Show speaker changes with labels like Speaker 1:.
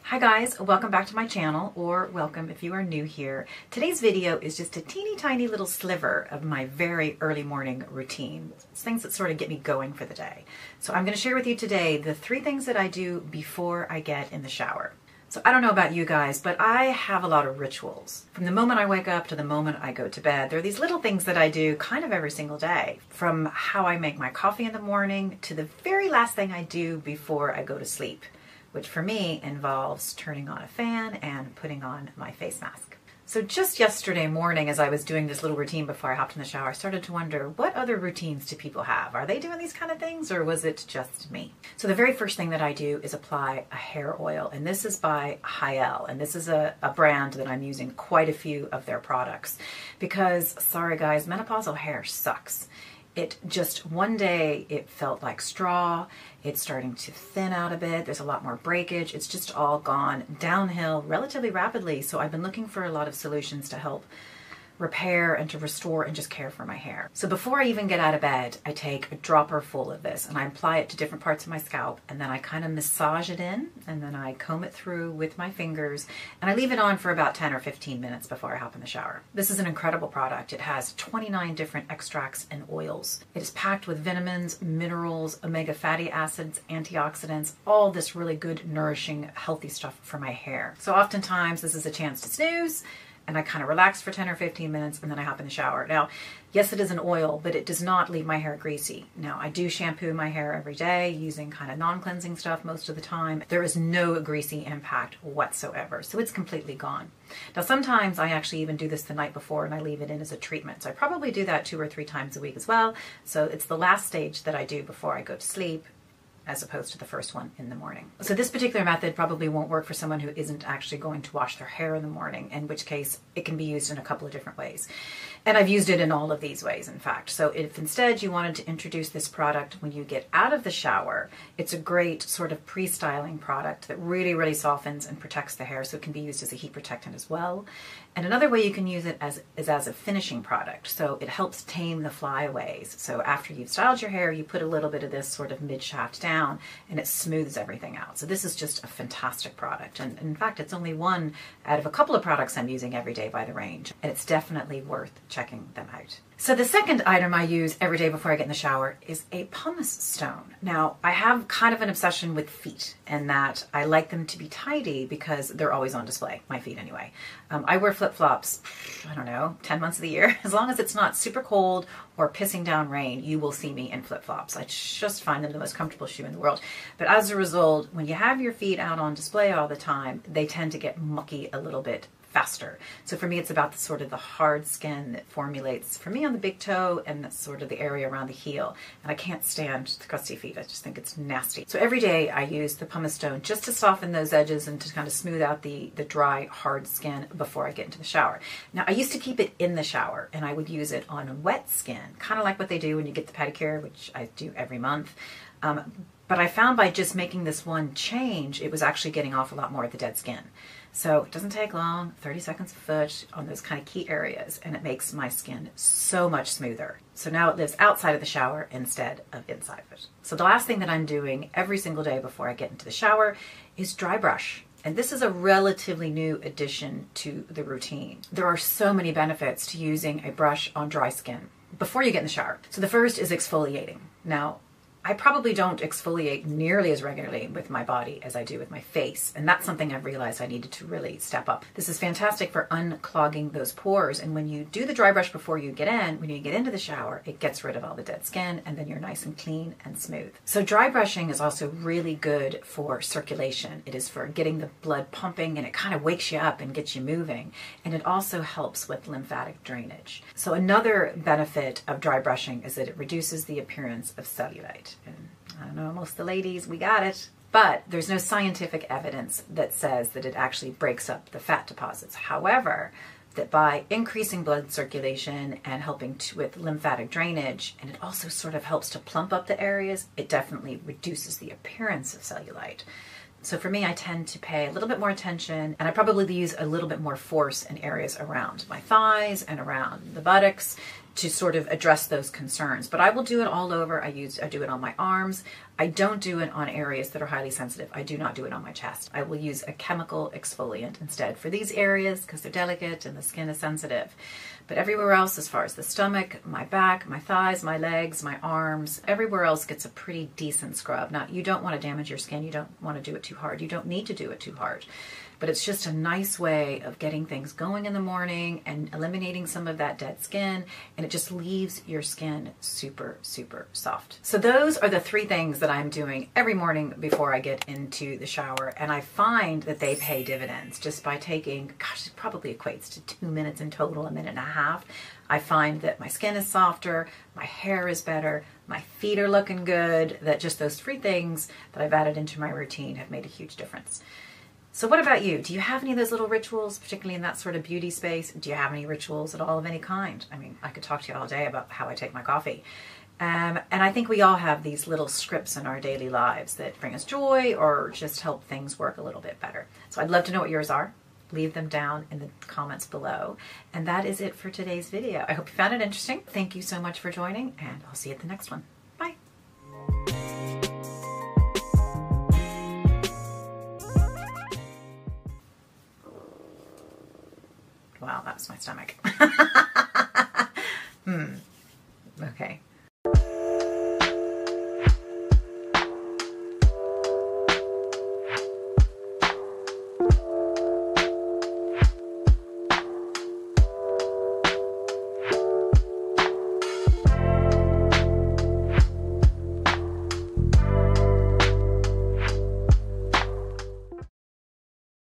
Speaker 1: Hi guys, welcome back to my channel, or welcome if you are new here. Today's video is just a teeny tiny little sliver of my very early morning routine. It's things that sort of get me going for the day. So I'm going to share with you today the 3 things that I do before I get in the shower. So I don't know about you guys, but I have a lot of rituals. From the moment I wake up to the moment I go to bed, there are these little things that I do kind of every single day. From how I make my coffee in the morning to the very last thing I do before I go to sleep, which for me involves turning on a fan and putting on my face mask. So just yesterday morning, as I was doing this little routine before I hopped in the shower, I started to wonder, what other routines do people have? Are they doing these kind of things, or was it just me? So the very first thing that I do is apply a hair oil, and this is by Haille, and this is a brand that I'm using quite a few of their products because, sorry guys, menopausal hair sucks. It just, one day it felt like straw. It's starting to thin out a bit. There's a lot more breakage. It's just all gone downhill relatively rapidly. So I've been looking for a lot of solutions to help repair and to restore and just care for my hair. So before I even get out of bed, I take a dropper full of this and I apply it to different parts of my scalp, and then I kind of massage it in, and then I comb it through with my fingers, and I leave it on for about 10 or 15 minutes before I hop in the shower. This is an incredible product. It has 29 different extracts and oils. It is packed with vitamins, minerals, omega fatty acids, antioxidants, all this really good, nourishing, healthy stuff for my hair. So oftentimes this is a chance to snooze, and I kind of relax for 10 or 15 minutes, and then I hop in the shower. Now, yes, it is an oil, but it does not leave my hair greasy. Now, I do shampoo my hair every day using kind of non-cleansing stuff most of the time. There is no greasy impact whatsoever, so it's completely gone. Now, sometimes I actually even do this the night before, and I leave it in as a treatment. So I probably do that 2 or 3 times a week as well. So it's the last stage that I do before I go to sleep, as opposed to the first one in the morning. So this particular method probably won't work for someone who isn't actually going to wash their hair in the morning, in which case it can be used in a couple of different ways. And I've used it in all of these ways, in fact. So if instead you wanted to introduce this product when you get out of the shower, it's a great sort of pre-styling product that really, really softens and protects the hair, so it can be used as a heat protectant as well. And another way you can use it is as a finishing product. So it helps tame the flyaways. So after you've styled your hair, you put a little bit of this sort of mid-shaft down, and it smooths everything out. So this is just a fantastic product. And in fact, it's only one out of a couple of products I'm using every day by the range. And it's definitely worth checking them out. So the second item I use every day before I get in the shower is a pumice stone. Now, I have kind of an obsession with feet, and that I like them to be tidy because they're always on display, my feet anyway. I wear flip-flops, I don't know, 10 months of the year. As long as it's not super cold or pissing down rain, you will see me in flip-flops. I just find them the most comfortable shoe in the world. But as a result, when you have your feet out on display all the time, they tend to get mucky a little bit faster. So for me, it's about the sort of the hard skin that formulates for me on the big toe, and that's sort of the area around the heel. And I can't stand the crusty feet. I just think it's nasty. So every day I use the pumice stone just to soften those edges and to kind of smooth out the dry, hard skin before I get into the shower. Now, I used to keep it in the shower, and I would use it on wet skin, kind of like what they do when you get the pedicure, which I do every month. But I found by just making this one change, it was actually getting off a lot more of the dead skin. So it doesn't take long, 30 seconds a foot on those kind of key areas, and it makes my skin so much smoother. So now it lives outside of the shower instead of inside of it. So the last thing that I'm doing every single day before I get into the shower is dry brush. And this is a relatively new addition to the routine. There are so many benefits to using a brush on dry skin before you get in the shower. So the first is exfoliating. Now, I probably don't exfoliate nearly as regularly with my body as I do with my face, and that's something I've realized I needed to really step up. This is fantastic for unclogging those pores, and when you do the dry brush before you get in, when you get into the shower, it gets rid of all the dead skin, and then you're nice and clean and smooth. So dry brushing is also really good for circulation. It is for getting the blood pumping, and it kind of wakes you up and gets you moving, and it also helps with lymphatic drainage. So another benefit of dry brushing is that it reduces the appearance of cellulite. And I don't know, most of the ladies, we got it. But there's no scientific evidence that says that it actually breaks up the fat deposits. However, that by increasing blood circulation and helping with lymphatic drainage, and it also sort of helps to plump up the areas, it definitely reduces the appearance of cellulite. So for me, I tend to pay a little bit more attention, and I probably use a little bit more force in areas around my thighs and around the buttocks to sort of address those concerns. But I will do it all over. I do it on my arms. I don't do it on areas that are highly sensitive. I do not do it on my chest. I will use a chemical exfoliant instead for these areas because they're delicate and the skin is sensitive. But everywhere else, as far as the stomach, my back, my thighs, my legs, my arms, everywhere else gets a pretty decent scrub. Now, you don't want to damage your skin. You don't want to do it too hard. You don't need to do it too hard. But it's just a nice way of getting things going in the morning and eliminating some of that dead skin, and it just leaves your skin super, super soft. So those are the 3 things that I'm doing every morning before I get into the shower, and I find that they pay dividends just by taking, gosh, it probably equates to 2 minutes in total, 1.5 minutes. I find that my skin is softer, my hair is better, my feet are looking good, that just those 3 things that I've added into my routine have made a huge difference. So what about you? Do you have any of those little rituals, particularly in that sort of beauty space? Do you have any rituals at all of any kind? I mean, I could talk to you all day about how I take my coffee. And I think we all have these little scripts in our daily lives that bring us joy or just help things work a little bit better. So I'd love to know what yours are. Leave them down in the comments below. And that is it for today's video. I hope you found it interesting. Thank you so much for joining, and I'll see you at the next one. Bye. Wow, that was my stomach. Okay.